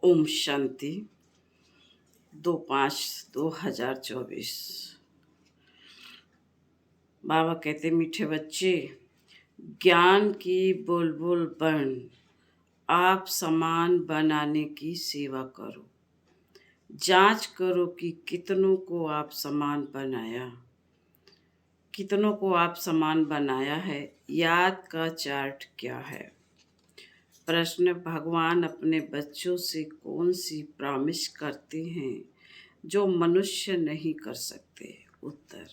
ओम शांति। 2/5/2024। बाबा कहते, मीठे बच्चे, ज्ञान की बुलबुल बन, आप समान बनाने की सेवा करो। जांच करो कि कितनों को आप समान बनाया है। याद का चार्ट क्या है? प्रश्न, भगवान अपने बच्चों से कौन सी प्रॉमिस करते हैं जो मनुष्य नहीं कर सकते? उत्तर,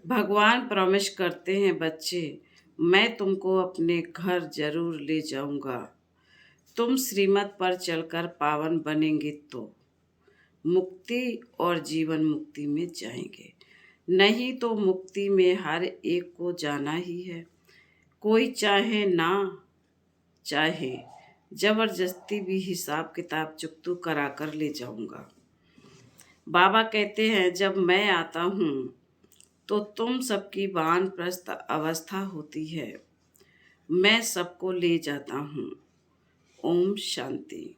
भगवान प्रॉमिस करते हैं, बच्चे, मैं तुमको अपने घर जरूर ले जाऊंगा। तुम श्रीमत पर चलकर पावन बनेंगे तो मुक्ति और जीवन मुक्ति में जाएंगे, नहीं तो मुक्ति में हर एक को जाना ही है। कोई चाहे ना चाहे जबरदस्ती भी हिसाब किताब चुकतू करा कर ले जाऊंगा। बाबा कहते हैं, जब मैं आता हूँ तो तुम सबकी वानप्रस्थ अवस्था होती है, मैं सबको ले जाता हूँ। ओम शांति।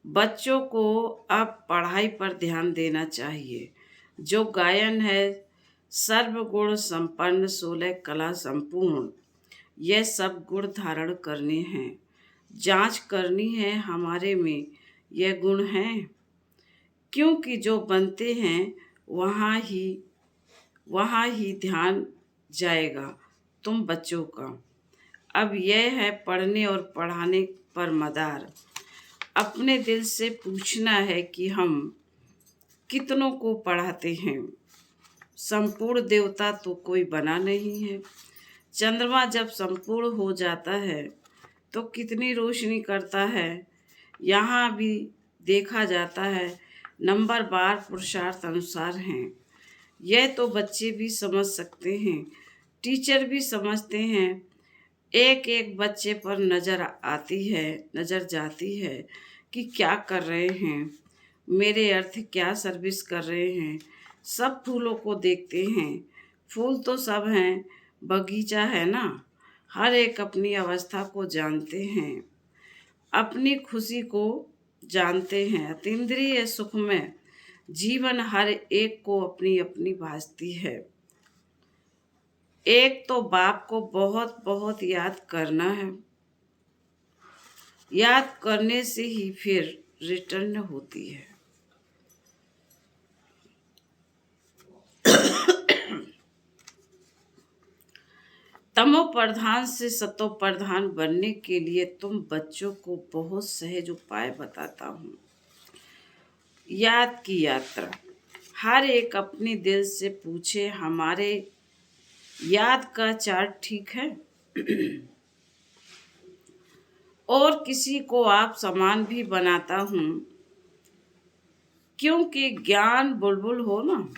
बच्चों को अब पढ़ाई पर ध्यान देना चाहिए। जो गायन है, सर्वगुण संपन्न 16 कला संपूर्ण, यह सब गुण धारण करने हैं। जांच करनी है हमारे में यह गुण हैं, क्योंकि जो बनते हैं वहाँ ही ध्यान जाएगा तुम बच्चों का। अब यह है पढ़ने और पढ़ाने पर मदार। अपने दिल से पूछना है कि हम कितनों को पढ़ाते हैं। संपूर्ण देवता तो कोई बना नहीं है। चंद्रमा जब संपूर्ण हो जाता है तो कितनी रोशनी करता है, यहाँ भी देखा जाता है। नंबर बार पुरुषार्थ अनुसार हैं। यह तो बच्चे भी समझ सकते हैं, टीचर भी समझते हैं। एक एक बच्चे पर नजर जाती है कि क्या कर रहे हैं, मेरे अर्थ क्या सर्विस कर रहे हैं। सब फूलों को देखते हैं, फूल तो सब हैं, बगीचा है ना। हर एक अपनी अवस्था को जानते हैं, अपनी खुशी को जानते हैं। अतीन्द्रिय सुख में जीवन हर एक को अपनी अपनी भासती है। एक तो बाप को बहुत बहुत याद करना है, याद करने से ही फिर रिटर्न होती है। तमो प्रधान से सतो प्रधान बनने के लिए तुम बच्चों को बहुत सहज उपाय बताता हूँ। याद की यात्रा। हर एक अपने दिल से पूछे, हमारे याद का चार्ट ठीक है? और किसी को आप समान भी बनाता हूँ, क्योंकि ज्ञान बुलबुल हो ना।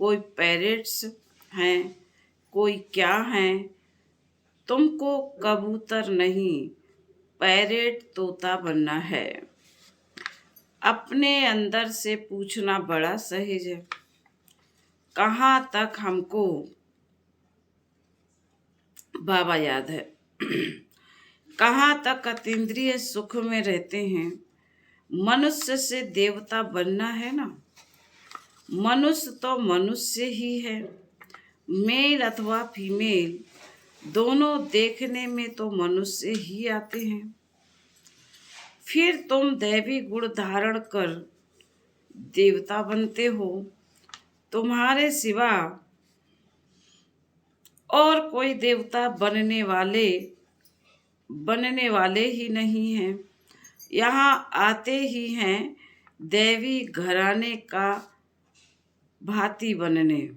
कोई पैरेट्स हैं, कोई क्या हैं। तुमको कबूतर नहीं, पैरेट तोता बनना है। अपने अंदर से पूछना बड़ा सहज है, कहाँ तक हमको बाबा याद है, कहाँ तक अतीन्द्रिय सुख में रहते हैं। मनुष्य से देवता बनना है ना। मनुष्य तो मनुष्य ही है, मेल अथवा फीमेल दोनों देखने में तो मनुष्य ही आते हैं। फिर तुम दैवी गुण धारण कर देवता बनते हो। तुम्हारे सिवा और कोई देवता बनने वाले ही नहीं हैं। यहाँ आते ही हैं देवी घराने का भांति बनने।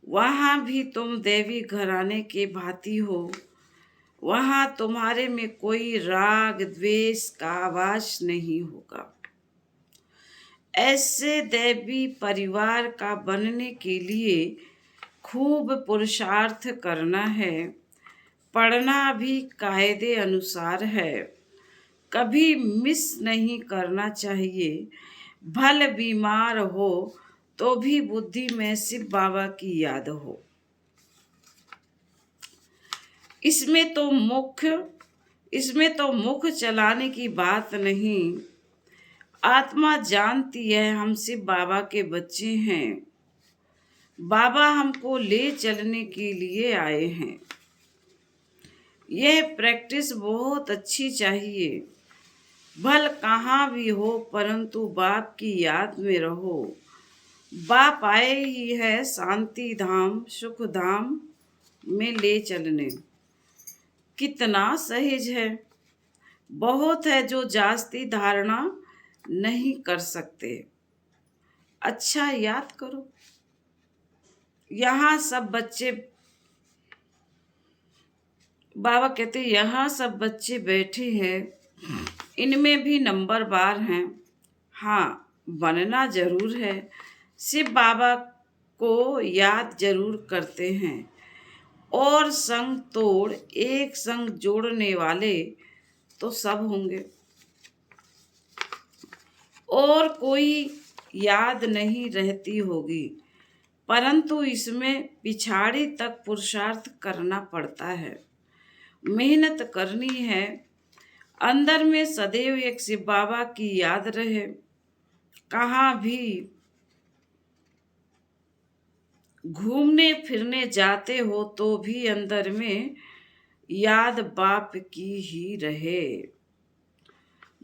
वहाँ भी तुम देवी घराने के भांति हो। वहाँ तुम्हारे में कोई राग द्वेष का आवास नहीं होगा। ऐसे देवी परिवार का बनने के लिए खूब पुरुषार्थ करना है। पढ़ना भी कायदे अनुसार है, कभी मिस नहीं करना चाहिए। भले बीमार हो तो भी बुद्धि में शिव बाबा की याद हो। इसमें तो मुख्य इसमें तो मुख चलाने की बात नहीं, आत्मा जानती है हम सिर्फ बाबा के बच्चे हैं। बाबा हमको ले चलने के लिए आए हैं। यह प्रैक्टिस बहुत अच्छी चाहिए। भल कहाँ भी हो परंतु बाप की याद में रहो। बाप आए ही है शांति धाम सुख धाम में ले चलने। कितना सहज है। बहुत है जो जास्ती धारणा नहीं कर सकते। अच्छा याद करो, यहाँ सब बच्चे, बाबा कहते यहाँ सब बच्चे बैठे हैं, इनमें भी नंबर बार हैं। हाँ, बनना जरूर है। सिर्फ बाबा को याद जरूर करते हैं और संग तोड़ एक संग जोड़ने वाले तो सब होंगे। और कोई याद नहीं रहती होगी, परंतु इसमें पिछाड़ी तक पुरुषार्थ करना पड़ता है, मेहनत करनी है। अंदर में सदैव एक शिव बाबा की याद रहे। कहाँ भी घूमने फिरने जाते हो तो भी अंदर में याद बाप की ही रहे।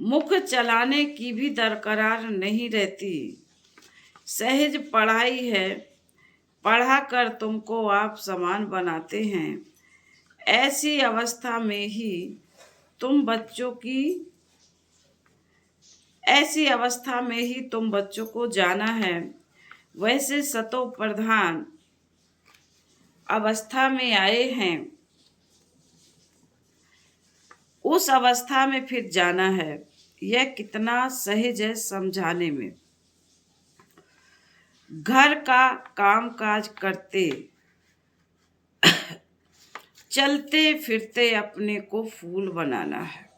मुख चलाने की भी दरकरार नहीं रहती। सहज पढ़ाई है, पढ़ा कर तुमको आप समान बनाते हैं। ऐसी अवस्था में ही तुम बच्चों को जाना है। वैसे सतो प्रधान अवस्था में आए हैं, उस अवस्था में फिर जाना है। यह कितना सहज है समझाने में। घर का काम काज करते चलते फिरते अपने को फूल बनाना है।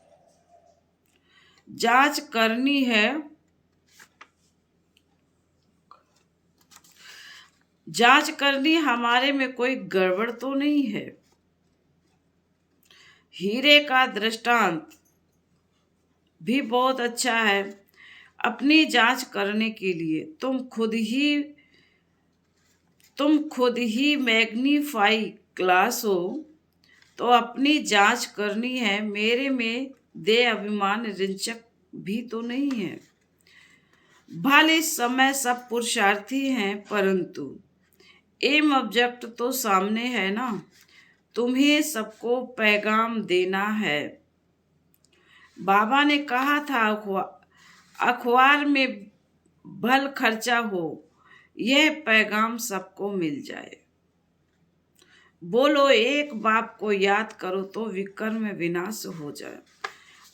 जांच करनी है, जांच करनी हमारे में कोई गड़बड़ तो नहीं है। हीरे का दृष्टांत भी बहुत अच्छा है अपनी जांच करने के लिए। तुम खुद ही मैग्नीफाई ग्लास हो तो अपनी जांच करनी है। मेरे में दे अभिमान रिंचक भी तो नहीं है। भले इस समय सब पुरुषार्थी हैं, परंतु एम ऑब्जेक्ट तो सामने है ना। तुम्हें सबको पैगाम देना है। बाबा ने कहा था अखबार में भल खर्चा हो, यह पैगाम सबको मिल जाए। बोलो एक बाप को याद करो तो विकर्म विनाश हो जाए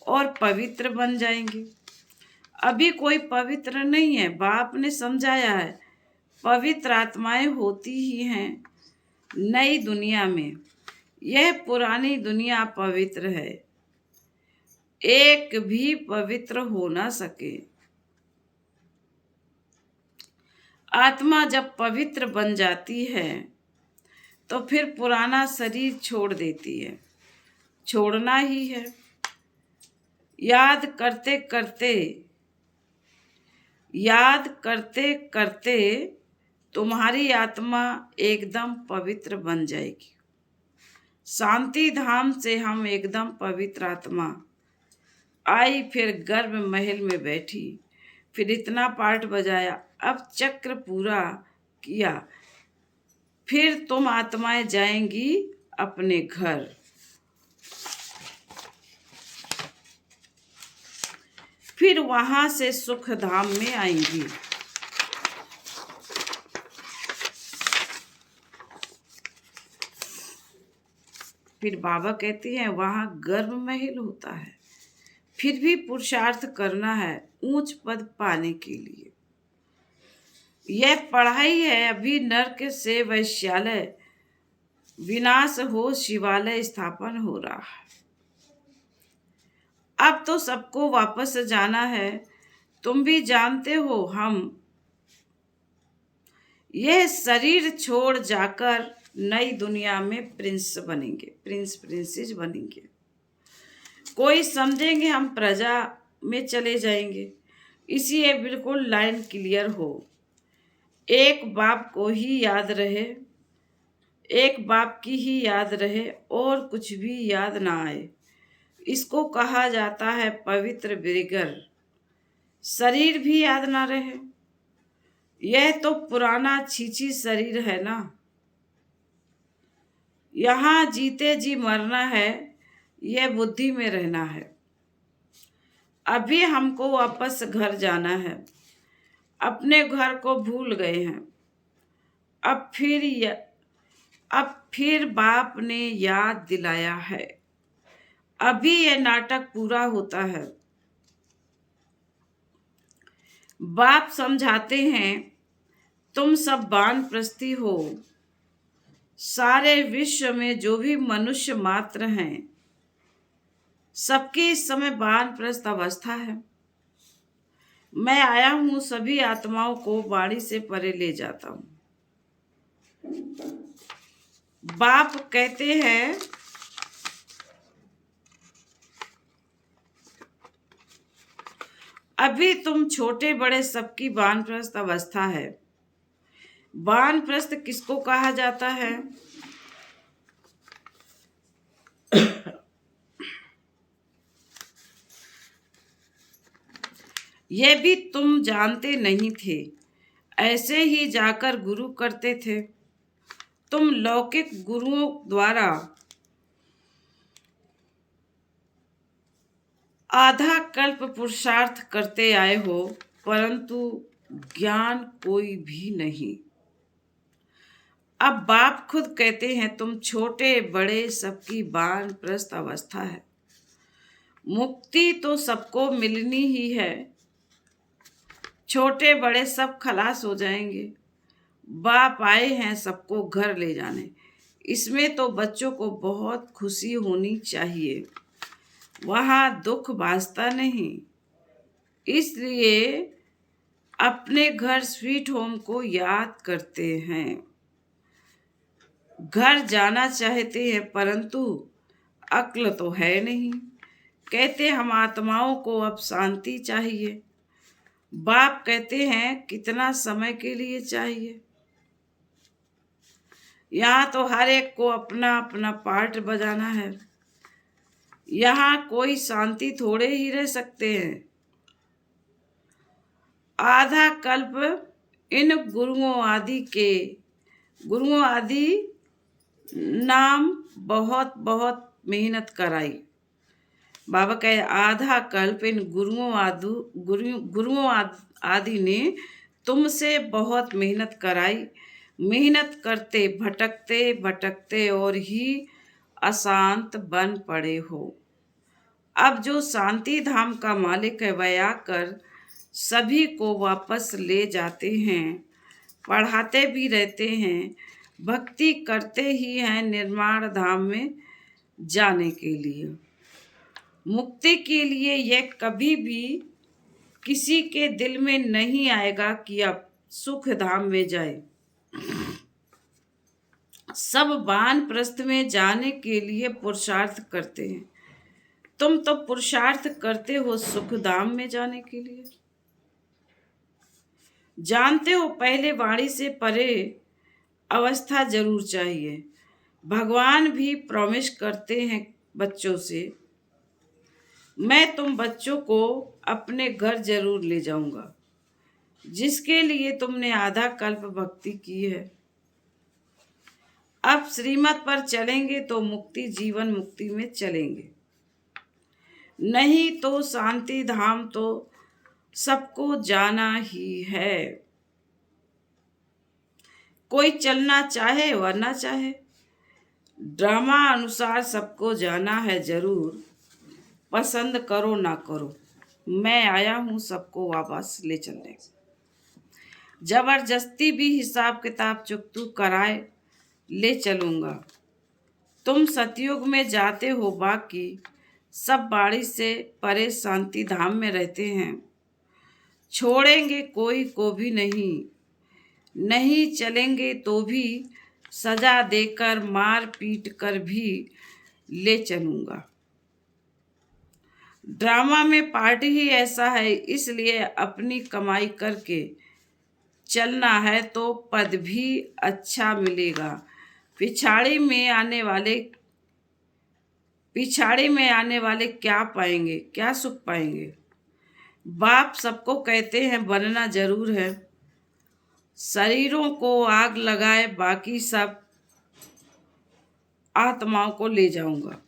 और पवित्र बन जाएंगे। अभी कोई पवित्र नहीं है। बाप ने समझाया है पवित्र आत्माएं होती ही हैं नई दुनिया में। यह पुरानी दुनिया पवित्र है, एक भी पवित्र हो ना सके। आत्मा जब पवित्र बन जाती है तो फिर पुराना शरीर छोड़ देती है। छोड़ना ही है। याद करते करते तुम्हारी आत्मा एकदम पवित्र बन जाएगी। शांति धाम से हम एकदम पवित्र आत्मा आई, फिर गर्भ महल में बैठी, फिर इतना पाठ बजाया, अब चक्र पूरा किया, फिर तुम आत्माएं जाएंगी अपने घर। फिर वहां से सुख धाम में आएंगी। फिर बाबा कहते हैं वहां गर्भ महल होता है। फिर भी पुरुषार्थ करना है ऊंच पद पाने के लिए। यह पढ़ाई है। अभी नरक से वैश्यालय विनाश हो, शिवालय स्थापन हो रहा है। अब तो सबको वापस जाना है। तुम भी जानते हो हम यह शरीर छोड़ जाकर नई दुनिया में प्रिंस बनेंगे, प्रिंसेस बनेंगे। कोई समझेंगे हम प्रजा में चले जाएंगे। इसलिए बिल्कुल लाइन क्लियर हो। एक बाप को ही याद रहे, एक बाप की ही याद रहे और कुछ भी याद ना आए। इसको कहा जाता है पवित्र बिरगर। शरीर भी याद ना रहे, यह तो पुराना छीछी शरीर है ना। यहाँ जीते जी मरना है, यह बुद्धि में रहना है। अभी हमको वापस घर जाना है, अपने घर को भूल गए हैं। अब फिर बाप ने याद दिलाया है। अभी यह नाटक पूरा होता है। बाप समझाते हैं, तुम सब वानप्रस्थी हो। सारे विश्व में जो भी मनुष्य मात्र हैं, सबकी इस समय वानप्रस्थ अवस्था है। मैं आया हूं सभी आत्माओं को वाणी से परे ले जाता हूं। बाप कहते हैं, अभी तुम छोटे बड़े सबकी वानप्रस्थ अवस्था है। वानप्रस्थ किसको कहा जाता है? यह भी तुम जानते नहीं थे, ऐसे ही जाकर गुरु करते थे। तुम लौकिक गुरुओं द्वारा आधा कल्प पुरुषार्थ करते आए हो, परंतु ज्ञान कोई भी नहीं। अब बाप खुद कहते हैं, तुम छोटे बड़े सबकी वानप्रस्थ अवस्था है। मुक्ति तो सबको मिलनी ही है। छोटे बड़े सब खलास हो जाएंगे। बाप आए हैं सबको घर ले जाने। इसमें तो बच्चों को बहुत खुशी होनी चाहिए। वहाँ दुख वास्ता नहीं। इसलिए अपने घर स्वीट होम को याद करते हैं। घर जाना चाहते हैं, परंतु अक्ल तो है नहीं। कहते हम आत्माओं को अब शांति चाहिए। बाप कहते हैं, कितना समय के लिए चाहिए? यहाँ तो हर एक को अपना अपना पार्ट बजाना है। यहाँ कोई शांति थोड़े ही रह सकते हैं। आधा कल्प इन गुरुओं आदि नाम बहुत बहुत मेहनत कराई। बाबा कहे, आधा कल्प इन गुरुओं आदि ने तुमसे बहुत मेहनत कराई। मेहनत करते भटकते भटकते और ही अशांत बन पड़े हो। अब जो शांति धाम का मालिक है, वह आकर सभी को वापस ले जाते हैं, पढ़ाते भी रहते हैं, भक्ति करते ही हैं निर्माण धाम में जाने के लिए। मुक्ति के लिए यह कभी भी किसी के दिल में नहीं आएगा कि अब सुख धाम में जाए। सब वानप्रस्थ में जाने के लिए पुरुषार्थ करते हैं। तुम तो पुरुषार्थ करते हो सुख धाम में जाने के लिए। जानते हो, पहले वाणी से परे अवस्था जरूर चाहिए। भगवान भी प्रॉमिस करते हैं बच्चों से, मैं तुम बच्चों को अपने घर जरूर ले जाऊंगा, जिसके लिए तुमने आधा कल्प भक्ति की है। अब श्रीमत पर चलेंगे तो मुक्ति जीवन मुक्ति में चलेंगे, नहीं तो शांति धाम तो सबको जाना ही है। कोई चलना चाहे व ना चाहे, ड्रामा अनुसार सबको जाना है जरूर। पसंद करो ना करो, मैं आया हूं सबको वापस ले चलने। जबरदस्ती भी हिसाब किताब चुकतू कराए ले चलूंगा। तुम सतयुग में जाते हो, बाकी सब बाड़ी से परे शांति धाम में रहते हैं। छोड़ेंगे कोई को भी नहीं, नहीं चलेंगे तो भी सजा देकर मार पीट कर भी ले चलूंगा। ड्रामा में पार्ट ही ऐसा है, इसलिए अपनी कमाई करके चलना है तो पद भी अच्छा मिलेगा। पिछाड़ी में आने वाले क्या पाएंगे, क्या सुख पाएंगे। बाप सबको कहते हैं बनना जरूर है, शरीरों को आग लगाए, बाकी सब आत्माओं को ले जाऊंगा।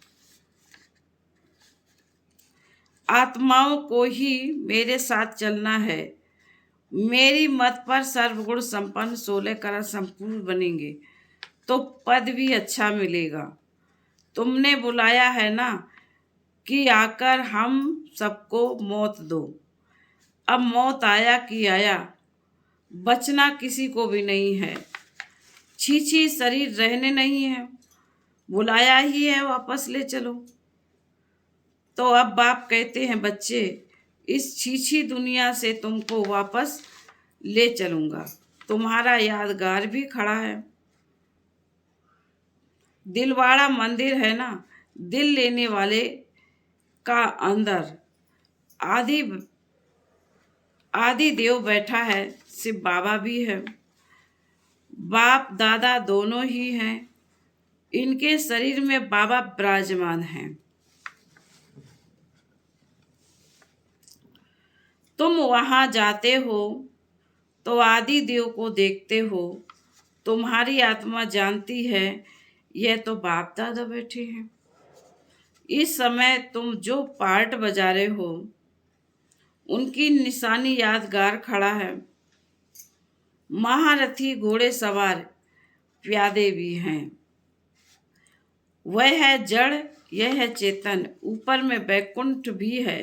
आत्माओं को ही मेरे साथ चलना है। मेरी मत पर सर्वगुण संपन्न 16 कला संपूर्ण बनेंगे तो पद भी अच्छा मिलेगा। तुमने बुलाया है ना कि आकर हम सबको मौत दो। अब मौत आया कि आया, बचना किसी को भी नहीं है। छी शरीर रहने नहीं है, बुलाया ही है, वापस ले चलो। तो अब बाप कहते हैं बच्चे, इस छी दुनिया से तुमको वापस ले चलूंगा। तुम्हारा यादगार भी खड़ा है, दिलवाड़ा मंदिर है ना, दिल लेने वाले का अंदर आदि आदि देव बैठा है, शिव बाबा भी है, बाप दादा दोनों ही हैं। इनके शरीर में बाबा विराजमान हैं। तुम वहां जाते हो तो आदि देव को देखते हो। तुम्हारी आत्मा जानती है यह तो बाप दादा बैठे हैं। इस समय तुम जो पार्ट बजा रहे हो उनकी निशानी यादगार खड़ा है। महारथी, घोड़े सवार, प्यादे भी हैं। वह है जड़, यह है चेतन, ऊपर में बैकुंठ भी है।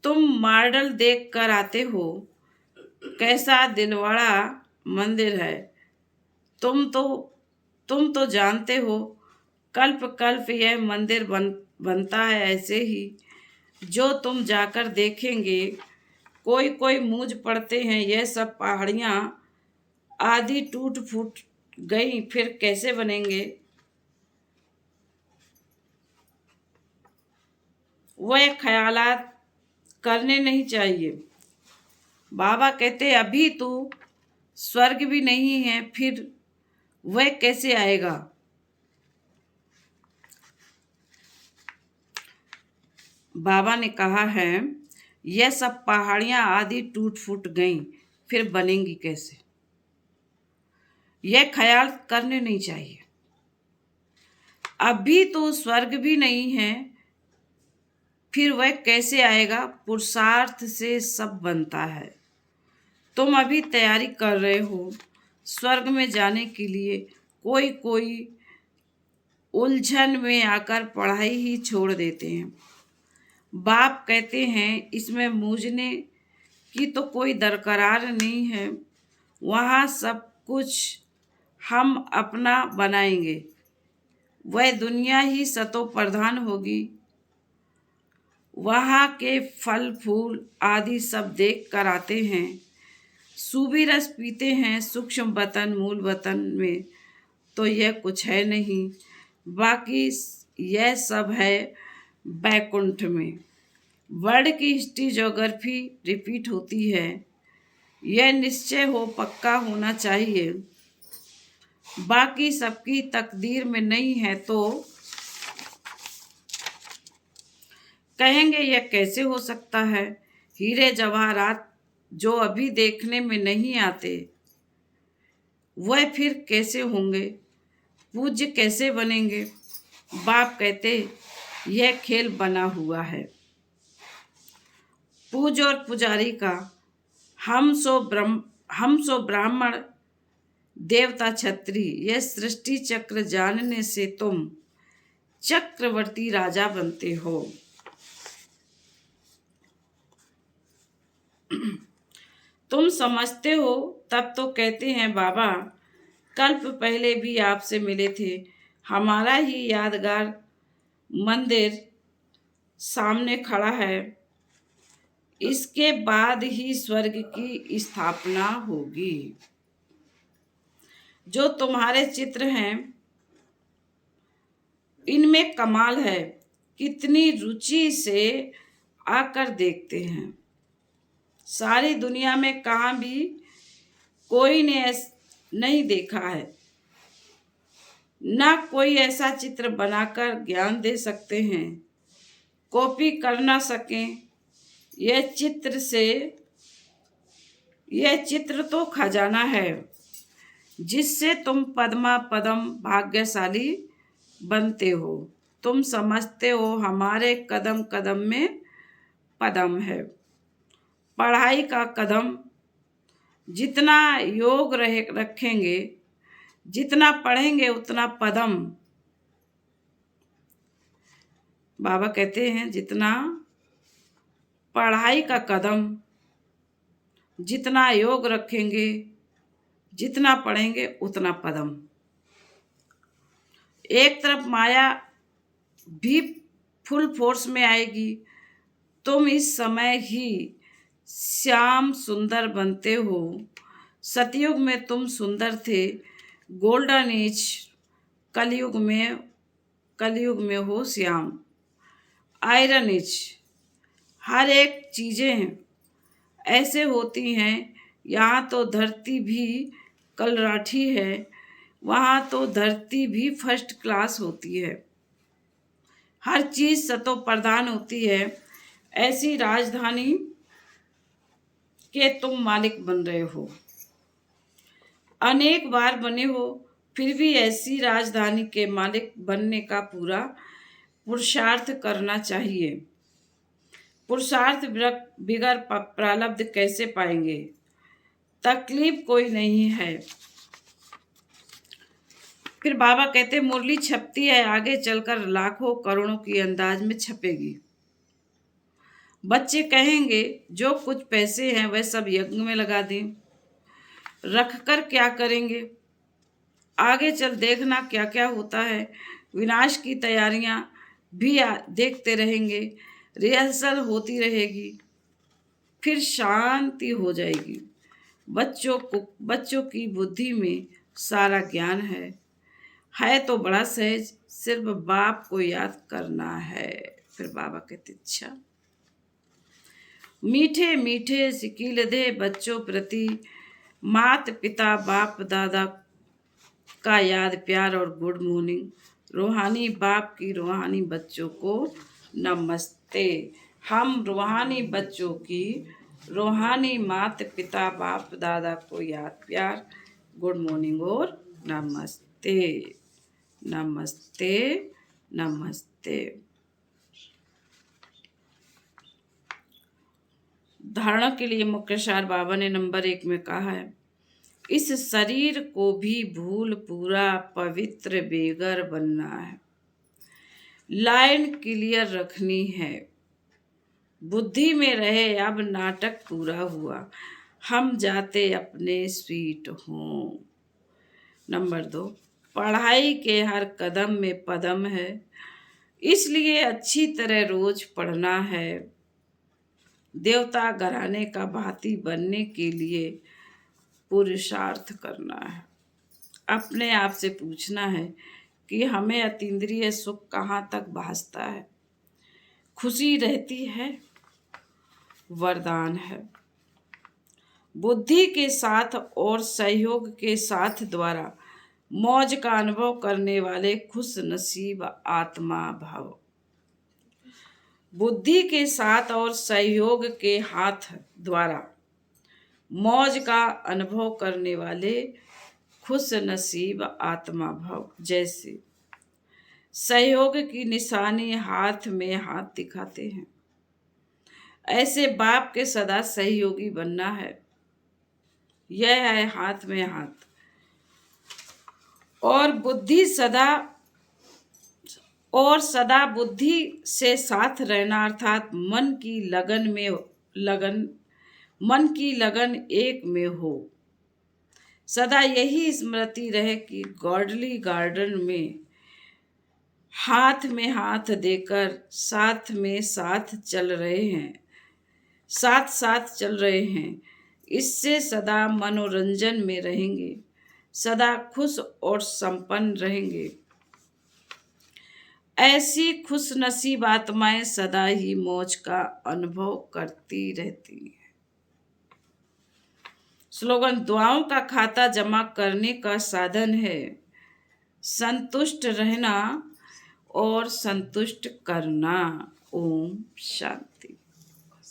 तुम मॉडल देख कर आते हो, कैसा दिलवाड़ा मंदिर है। तुम तो जानते हो कल्प कल्प यह मंदिर बनता है ऐसे ही। जो तुम जाकर देखेंगे, कोई मूझ पड़ते हैं, यह सब पहाड़ियाँ आधी टूट फूट गई, फिर कैसे बनेंगे। वह ख्यालात करने नहीं चाहिए। बाबा कहते अभी तो स्वर्ग भी नहीं है, फिर वह कैसे आएगा। बाबा ने कहा है यह सब पहाड़ियां आदि टूट फूट गईं, फिर बनेंगी कैसे। यह ख्याल करने नहीं चाहिए। अभी तो स्वर्ग भी नहीं है, फिर वह कैसे आएगा। पुरुषार्थ से सब बनता है। तुम अभी तैयारी कर रहे हो स्वर्ग में जाने के लिए। कोई उलझन में आकर पढ़ाई ही छोड़ देते हैं। बाप कहते हैं इसमें मूझने की तो कोई दरकार नहीं है। वहाँ सब कुछ हम अपना बनाएंगे। वह दुनिया ही सतो प्रधान होगी। वहाँ के फल फूल आदि सब देख कर आते हैं। सूबी रस पीते हैं सूक्ष्म वतन मूल वतन में, तो यह कुछ है नहीं। बाकी यह सब है बैकुंठ में। वर्ड की हिस्ट्री ज्योग्राफी रिपीट होती है। यह निश्चय हो, पक्का होना चाहिए। बाकी सबकी तकदीर में नहीं है तो कहेंगे यह कैसे हो सकता है। हीरे जवाहरात जो अभी देखने में नहीं आते, वह फिर कैसे होंगे। पूज्य कैसे बनेंगे। बाप कहते यह खेल बना हुआ है पूज और पुजारी का। हम सो ब्राह्मण देवता छत्री। यह सृष्टि चक्र जानने से तुम चक्रवर्ती राजा बनते हो। तुम समझते हो तब तो कहते हैं बाबा कल्प पहले भी आपसे मिले थे। हमारा ही यादगार मंदिर सामने खड़ा है। इसके बाद ही स्वर्ग की स्थापना होगी। जो तुम्हारे चित्र हैं इनमें कमाल है, कितनी रुचि से आकर देखते हैं। सारी दुनिया में कहाँ भी कोई ने नहीं देखा है, ना कोई ऐसा चित्र बनाकर ज्ञान दे सकते हैं, कॉपी कर ना सकें। यह चित्र तो खजाना है, जिससे तुम पद्मा पदम भाग्यशाली बनते हो। तुम समझते हो हमारे कदम कदम में पदम है। पढ़ाई का कदम जितना योग रखेंगे, जितना पढ़ेंगे उतना पदम। बाबा कहते हैं जितना पढ़ाई का कदम, जितना योग रखेंगे, जितना पढ़ेंगे उतना पदम। एक तरफ माया भी फुल फोर्स में आएगी। तुम इस समय ही श्याम सुंदर बनते हो। सतयुग में तुम सुंदर थे, गोल्डन एज। कलयुग में हो श्याम, आयरन एज। हर एक चीजें ऐसे होती हैं, यहाँ तो धरती भी कलराठी है, वहाँ तो धरती भी फर्स्ट क्लास होती है। हर चीज सतो प्रधान होती है। ऐसी राजधानी के तुम मालिक बन रहे हो, अनेक बार बने हो, फिर भी ऐसी राजधानी के मालिक बनने का पूरा पुरुषार्थ करना चाहिए। पुरुषार्थ बिगर प्रारब्ध कैसे पाएंगे? तकलीफ कोई नहीं है। फिर बाबा कहते मुरली छपती है, आगे चलकर लाखों करोड़ों की अंदाज में छपेगी। बच्चे कहेंगे जो कुछ पैसे हैं वह सब यज्ञ में लगा दें, रख कर क्या करेंगे? आगे चल देखना क्या क्या होता है। विनाश की तैयारियां भी देखते रहेंगे, रिहर्सल होती रहेगी, फिर शांति हो जाएगी। बच्चों की बुद्धि में सारा ज्ञान है तो बड़ा सहज, सिर्फ बाप को याद करना है। फिर बाबा कहते अच्छा, मीठे मीठे सिकील दे बच्चों प्रति, मात पिता बाप दादा का याद प्यार और गुड मॉर्निंग। रूहानी बाप की रूहानी बच्चों को नमस्ते। हम रूहानी बच्चों की रूहानी मात पिता बाप दादा को याद प्यार, गुड मॉर्निंग और नमस्ते नमस्ते नमस्ते। धारणा के लिए मुख्य सार बाबा ने नंबर 1 में कहा है, इस शरीर को भी भूल पूरा पवित्र बेगर बनना है। लाइन क्लियर रखनी है, बुद्धि में रहे अब नाटक पूरा हुआ, हम जाते अपने स्वीट होम। नंबर 2, पढ़ाई के हर कदम में पदम है, इसलिए अच्छी तरह रोज पढ़ना है। देवता घराने का भांति बनने के लिए पुरुषार्थ करना है। अपने आप से पूछना है कि हमें अतीन्द्रिय सुख कहाँ तक भासता है, खुशी रहती है, वरदान है। बुद्धि के साथ और सहयोग के साथ द्वारा मौज का अनुभव करने वाले खुश नसीब आत्मा भाव। बुद्धि के साथ और सहयोग के हाथ द्वारा मौज का अनुभव करने वाले खुश नसीब आत्मा भाव। जैसे सहयोग की निशानी हाथ में हाथ दिखाते हैं, ऐसे बाप के सदा सहयोगी बनना है। यह है हाथ में हाथ। और सदा बुद्धि से साथ रहना, अर्थात मन की लगन एक में हो। सदा यही स्मृति रहे कि गॉडली गार्डन में हाथ में हाथ देकर साथ में साथ चल रहे हैं। इससे सदा मनोरंजन में रहेंगे, सदा खुश और संपन्न रहेंगे। ऐसी खुशनसीब आत्माएं सदा ही मौज का अनुभव करती रहती हैं। स्लोगन: दुआओं का खाता जमा करने का साधन है संतुष्ट रहना और संतुष्ट करना। ओम शांति।